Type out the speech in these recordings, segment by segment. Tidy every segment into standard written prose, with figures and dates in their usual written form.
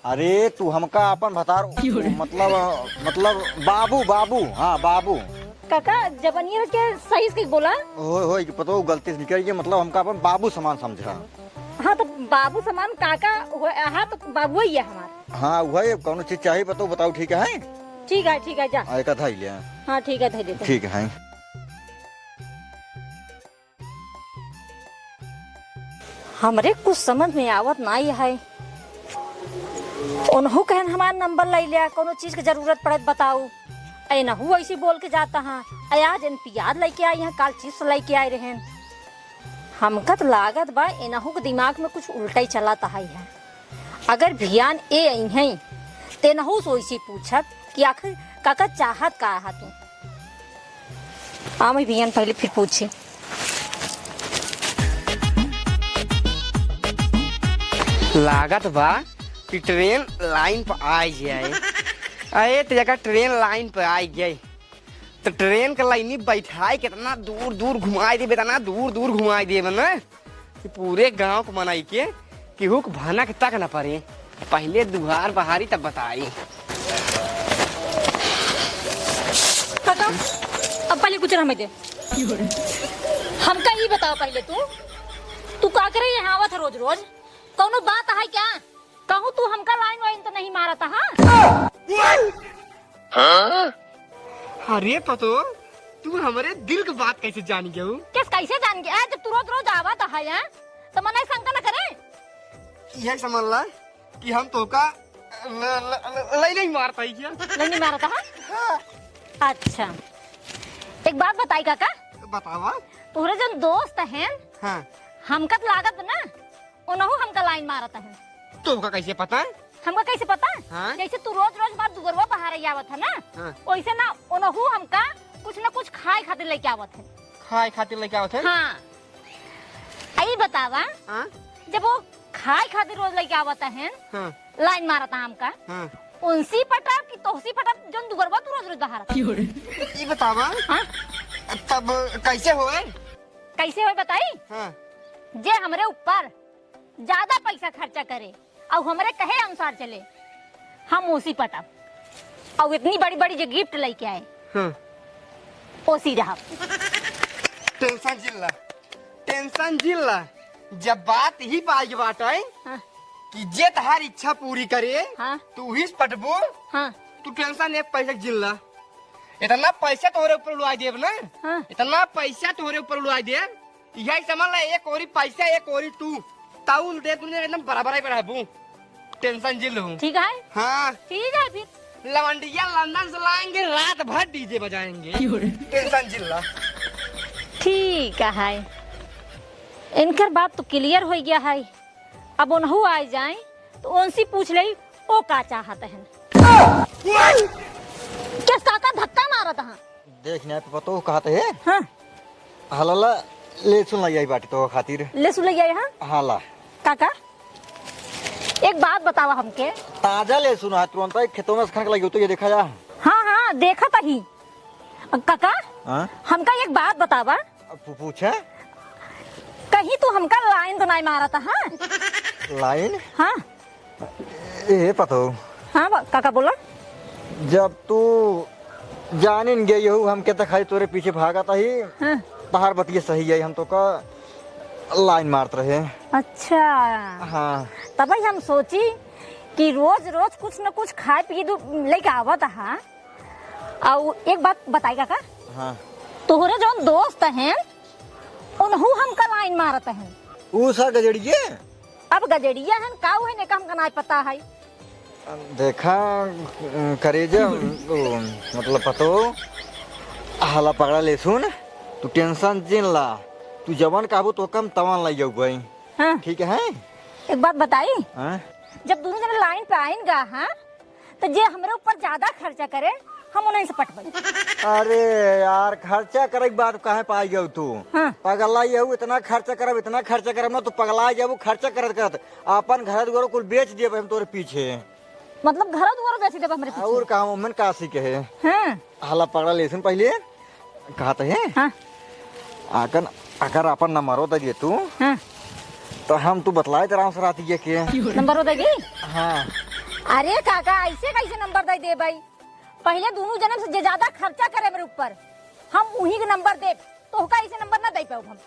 अरे तू हमका अपन बता मतलब बाबू बाबू, हाँ बाबू। काका जबनिया के सही से बोला। हो पता हो गलती से निकल गई, मतलब हमका अपन बाबू समान समझा। हाँ तो बाबू समान काका हाँ तो बाबू ही है हमारा। हाँ वही कौन चीज चाहिए बताओ ठीक है। ठीक है जा। एक था ही लिया। हाँ ठीक है धै देते। ठीक है। हमरे कुछ समझ में आवत नहीं है। उन्हों कहन हमारा नंबर ले लिया, कोनो चीज की जरूरत पड़े बताओ। नहू ऐसी बोल के जाता हाँ आज प्याज लेके आई हैं, काल चिप्स लेके आए रहे। हमका तो लागत बा इनहू के दिमाग में कुछ उल्टा ही चलाता है। अगर भियान ए आई हैं ते नहू सोई पूछत कि आखिर काका चाहत का है तू। मैं भियान पहले फिर पूछे। लागत बा कि ट्रेन लाइन पर आ जाए। अरे तो जगह ट्रेन लाइन पर आ गई तो ट्रेन का लाइन बैठाए कितना दूर दूर घुमाई दे, इतना दूर दूर घुमाई दे ना कि पूरे गांव को मनाई के केहू के भनक तक न पड़े। पहले दुहार बहारी तब बताई। काका अब पहले कुछ हमें दे। हमका ही बताओ पहले तू का करे यहाँ आवत रोज रोज, कौनो बात है क्या? कहूँ तू हमका लाइन वाइन तो नहीं मारता हाँ? अरे पतो तू हमारे दिल की बात कैसे जान गया? कैसे जान गया? जब तू रोज रोज आवत है यहाँ तो मना शंका न करे। यह समझ ला कि हम तो का नहीं मारता ही क्या? नहीं मारता हाँ? अच्छा एक बात बताई काका। बतावा। तोरे जो दोस्त हैं हाँ। हमका तो लागत ना उन्हों हमका लाइन मारता है। तो का कैसे पता? हमका कैसे पता? हाँ? जैसे तू रोज रोज बार दुगरवा बाहर आवत है ना हाँ? वैसे ना उन्हों हमका कुछ न कुछ खाए खातिर लेके आवत है। खाए खातिर लेके आवत है? हाँ आई बतावा। हाँ? जब वो खाए खातिर रोज लेके आवत है हाँ? लाइन मारता हमका। हाँ? उनसी पटाप की तोहसी पटाप जो दुगरवा तू रोज रोज बाहर। ये बतावा। हाँ? तब कैसे होए? कैसे हो बताई? हाँ? जे हमरे ऊपर ज्यादा पैसा खर्चा करे और हमरे कहे अनुसार चले हम उसी पटाप और इतनी बड़ी बड़ी जो गिफ्ट लेके आए हाँ? ओसी रहा। टेंशन जिल्ला जब बात ही पाई बात है हाँ? कि जे तहार इच्छा पूरी करे हाँ? तू ही पटबो। हाँ? तू टेंशन एक पैसा जिल्ला इतना पैसा तोरे ऊपर उड़ाई देव ना। हाँ? इतना पैसा तोरे ऊपर उड़ाई देव यही समझ ला। एक और पैसा एक और तू ताउल दे तूने एकदम बराबर ही बढ़ाबू। टेंशन जिल हूँ। ठीक है। हाँ ठीक है फिर लवंडिया लंदन से लाएंगे, रात भर डीजे बजाएंगे। टेंशन जिल्ला। ठीक है। इनकर बात तो क्लियर हो गया है। अब उन्हों आ जाए तो उनसे पूछ ले वो का चाहते हैं। क्या काका धक्का मारा था? देखने पे पतो कहते है। हाँ? हलाला ले सुन लाई बाटी तो खातिर ले सुन लिया यहाँ। हाला काका एक बात बतावा हमके। ताजा ले सुना तुरंत खेतों में खनक लगी तो ये देखा जा। हाँ देखा था ही। काका हाँ? हमका एक बात बतावा। पूछे कहीं तू हमका लाइन तो नहीं मारा था हाँ? लाइन? हाँ? ए पतो। हाँ काका बोला। जब तू जानिन गई हो हमके तो खाली तोरे पीछे भागा था ही। हाँ? तहार बतिये सही है, हम तो का लाइन मारते रहे। अच्छा हाँ तब हम सोची कि रोज रोज कुछ न कुछ खाए पी लेके आवत है। और एक बात बताई काका। हाँ तोहरे जो दोस्त हैं उन्हों हमका लाइन मारत हैं। ऊ सा गजड़िए अब गजड़िया हैं का है ने हम का नहीं पता है। देखा करेजा मतलब पतो हाला पकड़ा ले सुन। तू टेंशन जिन ला, तू जवान काबू तो कम तवान लाई गई। हाँ? ठीक है। एक बात बताई। हाँ? जब दोनों जने लाइन पे आएंगे हाँ तो जे हमारे ऊपर ज्यादा खर्चा करे हम उन्हीं से पटवाई। अरे यार खर्चा करे बात कहे पाई गई तू। हाँ? पगला इतना खर्चा करब ना तू पगला जाबू। खर्चा करत अपन घर दुआर कुल बेच देब हम तोरे पीछे। मतलब घर दुआर बेच देब हमरे पीछे। और काम मन काशी के है। हाँ? हाला पकड़ा ले सुन पहले कहते है। हाँ? अगर अपन नंबरो दे तू हाँ? तो हम तू बतलाए तेरा से रात ये के नंबर हो देगी। हाँ अरे काका ऐसे कैसे नंबर दे दे भाई, पहले दोनों जन्म से ज्यादा खर्चा करे मेरे ऊपर, हम उन्हीं के नंबर दे, तो ऐसे नंबर ना दे पाओ हम।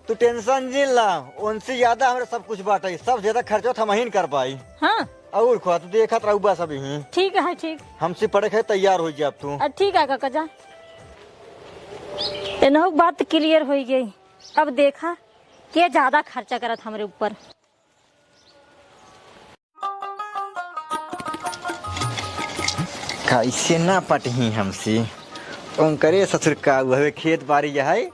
तू टेंशन जिन ला, उनसे ज्यादा हमारे सब कुछ बाटे, सब ज्यादा खर्चा हम ही कर पाई। हाँ और खुआ तू देखत रहू बस अभी ही। ठीक है ठीक। हमसे पढ़े है तैयार हो जा तू। ठीक है काका जा। इन्हों बात क्लियर हो गई, अब देखा के ज्यादा खर्चा करत हमारे ऊपर। कैसे ना पटही हमसे, उनकरे ससुर का वह खेत बाड़ी है,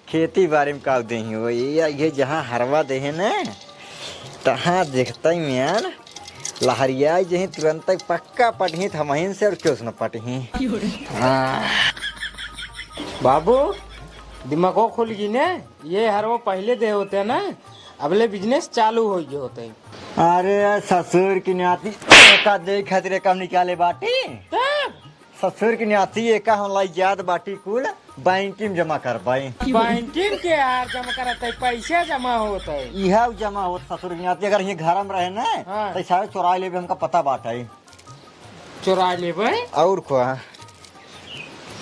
खेती बाड़ी में काव दे हो ये जहाँ हरवा दे है न तहाँ देखते मैन लहरिया जही तुरंत पक्का पटही थमहीन से और क्यों न पटही। बाबू दिमागो खुल गई ने, ये हर वो पहले दे होते हैं ना, अगले बिजनेस चालू हो गए होते हैं। अरे ससुर की न्याती का दे खातिर कम निकाले बाटी, ससुर की न्याती एक हम लाई याद बाटी कुल बैंकिंग में जमा कर पाई। बैंकिंग के यार जमा करते है, पैसे जमा होता है, यह जमा हो ससुर की न्याती अगर ये घर में रहे ना हाँ। तो सारे चुरा ले भी हमका पता बाटा चुरा ले भाई। और खुआ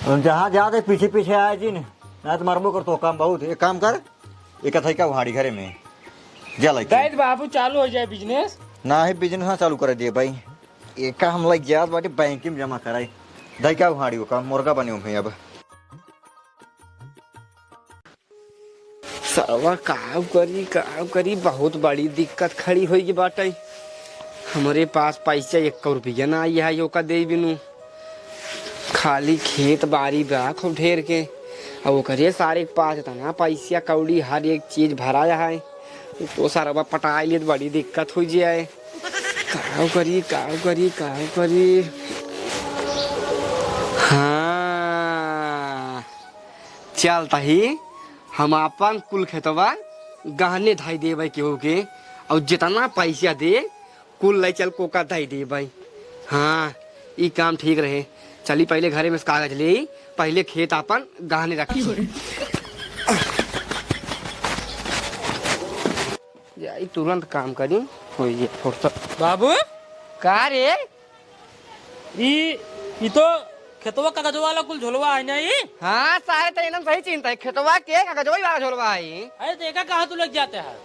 जहाँ जाते पीछे पीछे आए जी ना तो मरबो कर तो काम बहुत, एक काम कर एक कथई का उहाड़ी घरे में जा लग दैत बाबू चालू हो जाए बिजनेस। ना ही बिजनेस चालू कर दिए भाई, एक हम लग जात बाटी बैंकिंग में जमा कराई दई का उहाड़ी हो काम मुर्गा बने हुए अब। सरवा काम करी बहुत बड़ी दिक्कत खड़ी होगी बाटे। हमारे पास पैसा 1 रुपया ना आई है, यो का दे बिनु खाली खेत बाड़ी बा खूब ढेर के, और वो करे सारे के पास इतना पैसा कौड़ी हर एक चीज भराया है, तो सारा पटाई लिए बड़ी दिक्कत हो जाए। काव करी हाँ चलता ही हम अपन कुल खेतवा गहने धाई देवे केहू के, और जितना पैसा दे कुल ले चल कोका धाई देवे। हाँ ये काम ठीक रहे, चली पहले घरे में कागज ले पहले खेत अपन गहने रखी जाई तुरंत काम करी हो ये फुर्सत। बाबू का रे ये तो खेतवा कागज वाला कुल झोलवा है ना ये। हाँ सारे तो एकदम सही चिंता है, खेतवा के कागजवा वाला झोलवा है। अरे देखा कहाँ तू लग जाते हैं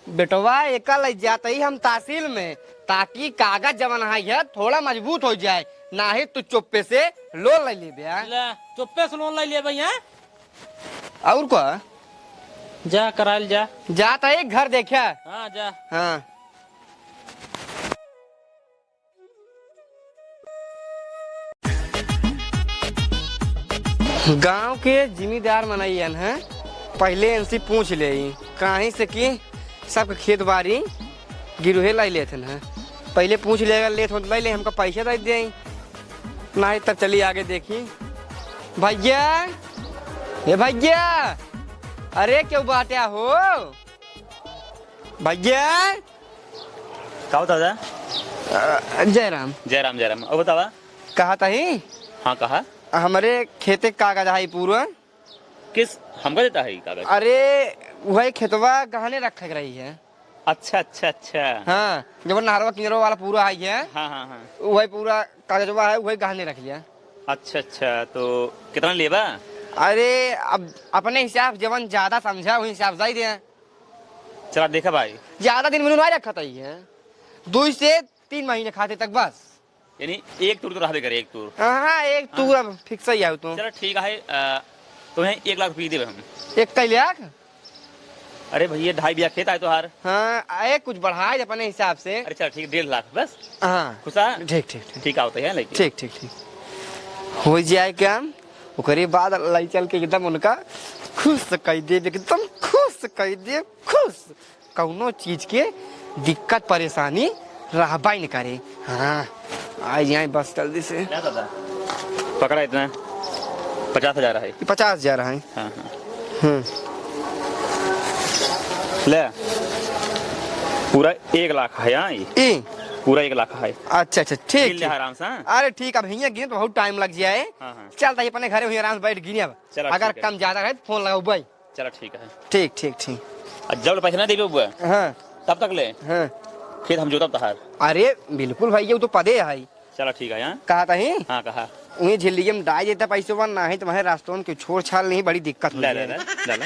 बेटवा एक लग जाते ही हम तहसील में, ताकि कागज जवन है थोड़ा मजबूत हो जाए, ना ही तू चुप्पे से लोन ले ले चुप्पे से लोन ले लिया भैया। और क्या जा कराल जा जाता है घर देखा। हाँ जा। हाँ गांव के जिम्मेदार मनैयन है, पहले इनसे पूछ ले कहीं से कि सबके खेत बाड़ी गिरोहे लाई लेते हैं, पहले पूछ लेगा ले ले हमको पैसा दे दे, नहीं तब चलिए आगे देखी। भैया ये भैया, अरे क्यों बाटे हो भैया। का होता था? जयराम जयराम अब बतावा। कहा था ही हाँ कहा हमारे खेते कागज है पूरा। किस हमका देता है कागज? अरे वही खेतवा गहने रख रही है। अच्छा हाँ जब नारवा किनरो वाला पूरा आई है, हाँ वही पूरा कागजवा है, वही गहने रख लिया। अच्छा तो कितना लेबा? अरे अब अपने हिसाब जवन ज्यादा समझा वही हिसाब से ही दे। चला देखा भाई, ज्यादा दिन में नहीं रखा था ये, 2 से 3 महीने खाते तक बस। यानी एक टूर तो रहा करे, एक टूर। हाँ एक टूर अब फिक्स ही है तो। चलो ठीक है, तुम्हें 1 लाख रुपये देवे हम। 1 लाख? अरे भैया 2.5 बीघा खेत आए तो हार। हाँ आए कुछ बढ़ाए अपने हिसाब से। अरे चल ठीक 1.5 लाख बस। हाँ खुशा ठीक आता है लेकिन ठीक हो जाए काम, ओकरे बाद लाई चल के एकदम उनका खुश कर दे, एकदम खुश कर दे, खुश कौनो चीज के दिक्कत परेशानी रहबा न करे। हाँ आ जाए बस जल्दी से। क्या दादा पकड़ा इतना 50,000 है। 50,000 है। हाँ ले पूरा 1 लाख है। यहाँ ए पूरा 1 लाख है। अच्छा ठीक ले आराम से। अरे ठीक, अब हियाँ गिने तो बहुत टाइम लग जाए। हाँ चलता है अपने घरे आराम से बैठ गिने, अगर कम ज्यादा है तो फोन लगाओ भाई। चलो ठीक है। ठीक जब पैसा ना दे बुआ हाँ तब तक ले। हाँ खेत हम जोतब तहार। अरे बिल्कुल भैया वो तो पदे है। चलो ठीक है यहाँ। कहा था ही हाँ कहा। उन्हें झिल्ली में डाल देता पैसे वन ना है तुम्हारे रास्तों में छोड़ छाल नहीं बड़ी दिक्कत ले ले ले हो ले।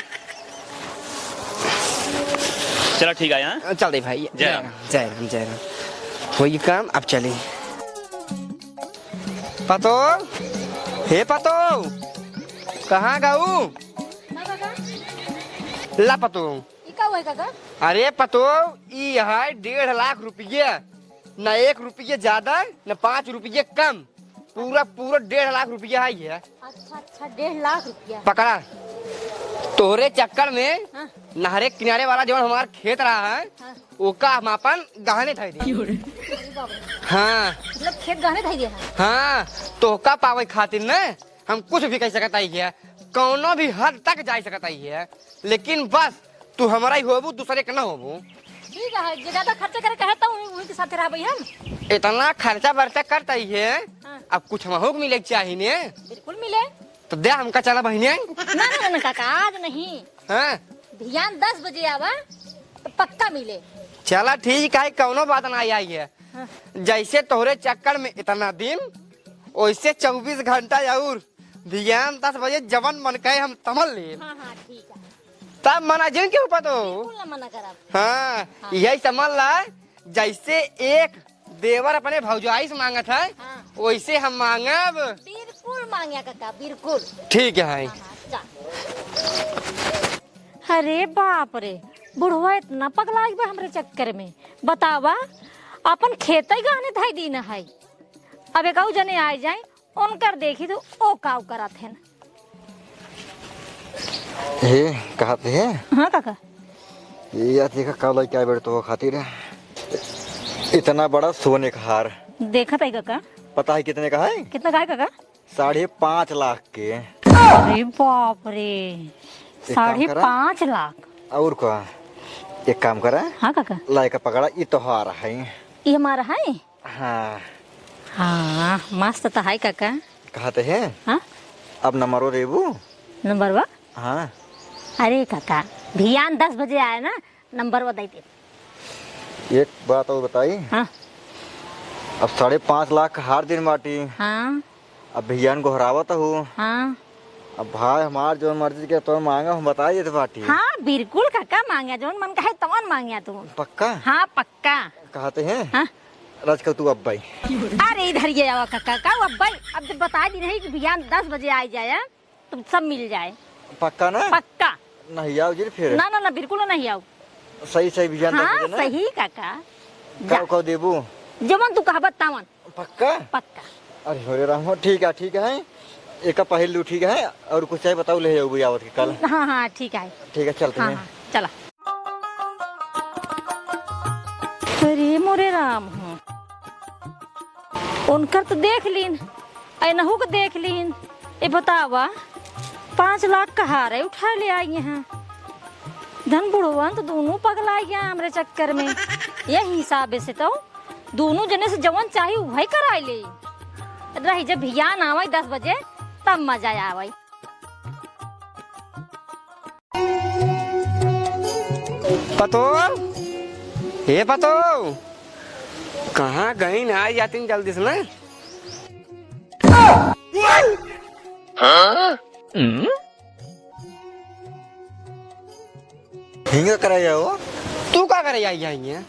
चलो ठीक है यहाँ। चल दे भाई। जय राम। जय राम जय राम। वही काम अब चले। पतो हे पतो कहाँ गाऊ ला पतो। अरे पतो ये है 1.5 लाख रुपये न 1 रुपये ज्यादा न 5 रुपये कम पूरा पूरा 1.5 लाख रुपया है ये। अच्छा 1.5 लाख रुपया पकड़ा तोहरे चक्कर में हाँ। नहरे किनारे वाला जो हमारा खेत रहा है हाँ। ओका हम अपन गहने थे दी। हाँ मतलब खेत गहने थे दिया है। हाँ तो का पावे खातिर न हम कुछ भी कह सकता है कौनो भी हद तक जा सकता है लेकिन बस तू हमारा ही होबू दूसरे के न होबू। ठीक है जे ज्यादा खर्चा करे कहता हूँ उन्हीं के साथ रहबै हम। इतना खर्चा बर्चा करता है हाँ। अब कुछ हमको मिले चाहिए ने बिल्कुल मिले। तो दे हमका चला बहने। ना काका आज नहीं हाँ ध्यान 10 बजे आवा तो पक्का मिले। चला ठीक है कौनो बात ना आई है। हाँ। जैसे तोहरे चक्कर में इतना दिन वैसे 24 घंटा और ध्यान 10 बजे जवन मन कहे हम तमल ले। हाँ ठीक है तब मना जिन के ऊपर तो बिल्कुल ना मना करब। हाँ यही समझ ला जैसे एक देवर अपने भौजाई से मांगत है हाँ। वैसे हम मांगब। बिल्कुल मांगिया काका बिल्कुल। ठीक है जा। अरे बाप रे बुढ़वा इतना पगला बा हमरे चक्कर में बतावा अपन खेत गहने धाई दी न है। अब एक जने आ जाए उनकर देखी तो ओ काव करत है। हे कहते हैं हाँ काका ये यार देखा कब क्या बेटे तो खातिर इतना बड़ा सोने का हार देखा था काका। पता है कितने का है? कितना का है काका? 5.5 लाख के। अरे बाप रे काम करा? 5.5 लाख। और क्या एक काम करा हाँ काका लाई का पकड़ा ये तो हार है। ये हमारा है। हाँ हाँ मस्त तो है काका। कहते हैं हाँ अब नंबरो रेबू नंबर वा। हाँ अरे काका ध्यान 10 बजे आए ना नंबर वा दे। एक बात और बताई। हाँ अब 5.5 लाख का हार दिन बाटी। हाँ अब भैया को हरावत हूँ। हाँ अब भाई हमार जो मर्जी के तो मांगा हम बता देते बाटी। हाँ बिल्कुल काका मांगिया जो मन का है तवन मांगिया तू। पक्का हाँ पक्का। कहते हैं हाँ राजकल तू अब भाई अरे इधर ये आवा काका का अब भाई अब जब बता दी नहीं कि ध्यान 10 बजे आ जाए तो सब मिल जाए। पक्का ना पक्का नहीं आओ जी फिर ना बिल्कुल नहीं आओ। सही भैया हाँ सही काका जा कब देबू जमन तू कहबत तावन पक्का। पक्का। अरे हो राम ठीक है एक पहलू ठीक है और कुछ चाहिए बताओ ले जाओ आवत के कल। हाँ ठीक है चलते हाँ हैं। हाँ चला। अरे मोरे राम हूँ उनकर तो देख लीन अनहू को देख लीन। ये बतावा 5 लाख का हार है उठा ले आई हैं। धन बुढ़वन तो दोनों पगला गया हमरे चक्कर में। यही हिसाब से तो दोनों जने से जवन चाहिए वही कराई ले रही। जब भियान आवे 10 बजे तब मजा आवे। पतो हे पतो कहाँ गई ना आई जाती जल्दी से ना। हिंगा कराई जाओ। तू क्या करे आई है?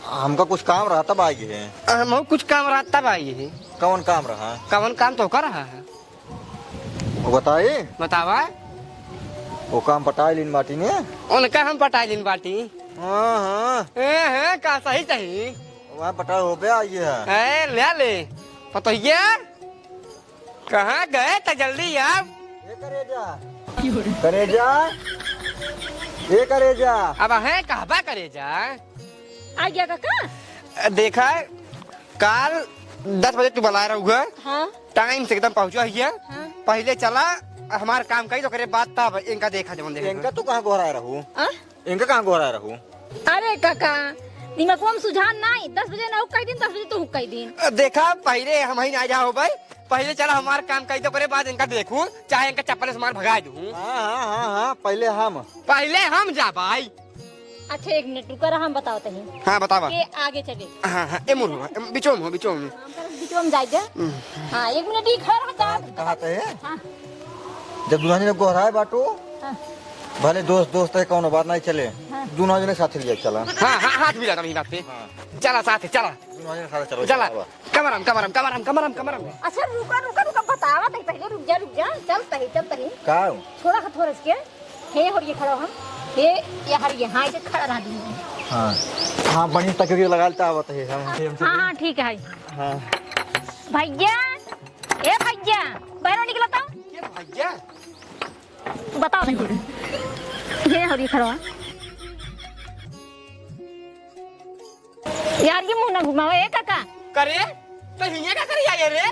हमका कुछ काम रहा तब आई है। हम कुछ काम रहा तब आई है। कौन काम रहा? कौन काम तो कर रहा है वो बताइए। बतावा। वो काम पटाई लीन माटी ने उनका हम पटा लिन बाटी। हाँ का सही सही वहाँ पटा हो पे आई है। ले ले पतो ये कहाँ गए तो जल्दी यार। करेजा अब है कहबा करे जा। आ गया काका। देखा काल 10 बजे तू बुला रहा है। हाँ टाइम से एकदम पहुंचा है। हाँ पहले चला हमार काम कही तो करे बात तब इनका देखा जब इनका तू कहाँ गोहरा रहू? आ? इनका कहाँ गोहरा रहू? अरे काका दिमाग में सुझान नहीं 10 बजे ना कई दिन 10 बजे तो कई दिन। देखा पहले हम ही ना जाओ भाई पहले चला हमार काम कही तो करे बाद इनका देखूं चाहे इनका चप्पल से मार भगा दूं। हाँ पहले हम पहले हम जा भाई। अच्छा 1 मिनट रुका रहा, हम बताओ तही हाँ बतावा। के आगे चले। हाँ हाँ ए मुर्गा बिचो में बिचो में। हम कर बीच में जाएगा। हाँ 1 मिनट ही खड़ा रह जा। कहाँ पे है? हाँ जब दुल्हन ने गोहराए बाटो हाँ भले दोस्त है कौन बात नहीं चले, हाँ। दोनों जने साथ लिया चला। हाँ हाँ हाथ भी जाता नहीं बात पे। चला साथ चला दोनों जने साथ चलो चला कमरम। अच्छा रुका बतावा तही पहले रुक जा चल तही का थोड़ा थोड़ा इसके हे और ये खड़ा हम हे ये हर यहाँ से खड़ा रह दी। हाँ बढ़िया तकरीर लगाता आवत है हम। हाँ ठीक है हाँ भैया, ए भैया बाहर निकला था ये भैया बताओ नहीं ये और ये खड़ा है। यार ये मुंह ना घुमाओ ए काका। करे तो हिंगे का करे आए रे।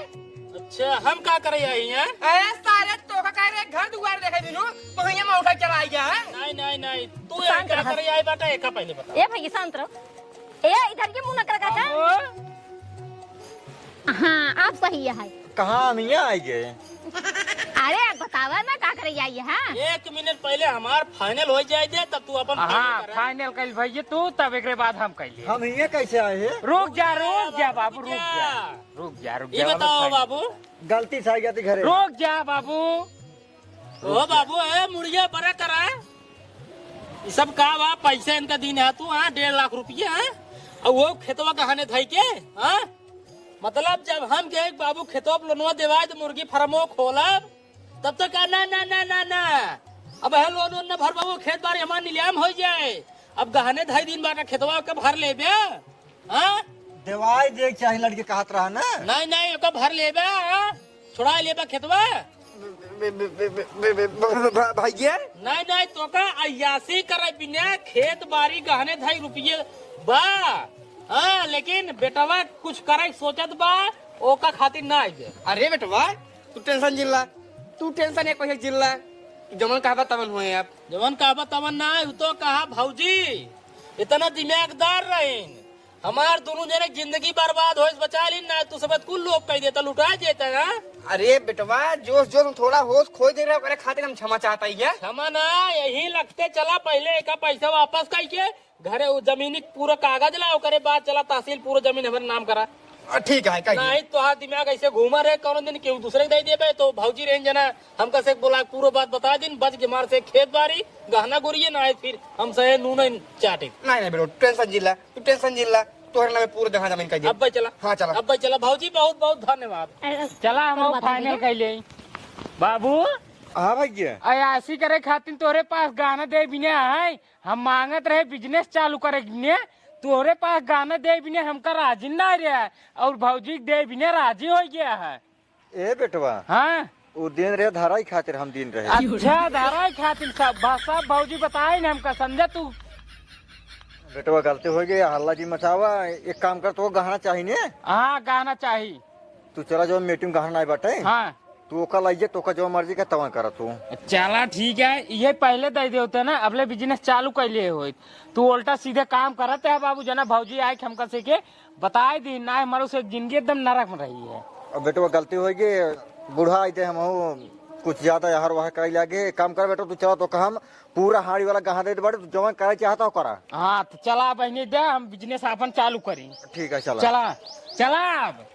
अच्छा हम का करे आई हैं? ए सारे तो का करे घर दुआर देखे दिनु तो हिंगे में उठा चला गया है। नहीं तू यहाँ क्या करे आई बाटा एक पहले बता। ए भैया शांत रहो। ए इधर ये मुंह ना कर काका। हाँ आप सही है। कहाँ हम यहाँ आई गए? अरे आप बतावा ना का करे आई है। 1 मिनट पहले हमार फाइनल हो जाए दे तब तू अपन हाँ फाइनल कल भैया तू, तब एक बाद हम कैलिए। हम यहाँ कैसे आए हैं? रुक जा बाबू रुक जा ये बताओ बाबू। गलती से आ गया थी घरे। रुक जा बाबू। ओ बाबू ए मुड़िया बड़ा करा ये सब का बा पैसा इनका दिन है तू। हाँ 1.5 लाख रुपया है और वो खेतवा कहाने धाई के। हाँ मतलब जब हम के बाबू खेतवा लोनवा देवाए तो मुर्गी फार्मो खोलब तब तक ना अब है लोन न भर बाबू खेत बारी हमार नीलाम हो जाए। अब गहने धाई दिन बाटा खेतवा के भर लेबे। हाँ दवाई देख चाहे लड़के कहत रहा ना। नहीं ओका भर लेबे। छोड़ा लेबे खेतवा। भैया नहीं तो का अयासी करे बिना खेत बाड़ी गहने धाई रुपये बा। हाँ लेकिन बेटवा कुछ करे सोचत बा ओका खातिर ना आए। अरे बेटवा तू टेंशन जिल्ला तू टेंशन एक कोई जिल्ला जमन कहबा तमन हुए आप जवन कहबा तमन ना है तो कहा भौजी इतना दिमागदार रहें हमार दोनों जने जिंदगी बर्बाद हो बचा ली ना तू सब कुल लोग कह देता लुटा देता ना। अरे बेटवा जो थोड़ा होश खो दे रहे हो खातिर हम क्षमा चाहता ही है। क्षमा ना यही लगते चला पहले एक पैसा वापस करके घरे जमीनी पूरा कागज लाओ करे बाद चला तहसील पूरा जमीन हमारे नाम करा। ठीक है नहीं तो हाँ दिमाग ऐसे घूमा रहे कौन दिन क्यों दूसरे दे देबे तो भौजी रहें जना हमका से बोला पूरा बात बता दिन बच के मार से खेत बाड़ी गहना गुरिये ना है फिर हम सहे नून चाटे। नहीं बेटो टेंशन जिल्ला तोहरे नाम पूरा जगह जमीन कर अब चला हाँ चला अब चला भौजी बहुत बहुत धन्यवाद। चला हम फाइनल कैले बाबू। हाँ भैया अयासी करे खातिर तोरे पास गाना दे बिना है हम मांगत रहे बिजनेस चालू करे बिना तोरे पास गाना दे बिना हमका राजी ना रहा और भौजी दे बिना राजी हो गया है। ए बेटवा हाँ वो दिन रहे धारा खातिर हम दिन रहे। अच्छा धारा खातिर सब भौजी बताए ना हमका समझा तू। बेटवा गलती हो गई हल्ला जी मचावा एक काम कर तो गहना चाहिए। हाँ गाना चाहिए तू चला जो मीटिंग गहना नहीं बाटे हाँ तू ओका लाइए तो का जो मर्जी का तवा कर तू। चला ठीक है ये पहले दे देते ना अगले बिजनेस चालू कैले हो तू उल्टा सीधे काम करते है बाबू जना भौजी आए हमका से के बताए दी ना हमारे से जिंदगी एकदम नरक में रही है। अब बेटवा गलती हो गई बूढ़ा आते हम कुछ ज्यादा यार वहाँ कर लागे काम कर बेटा तू चला तो हम पूरा हाड़ी वाला गहना दे बड़े तू जवन करे चाहता हो करा। हाँ तो चला बहनी दे हम बिजनेस अपन चालू करें। ठीक है चला चला अब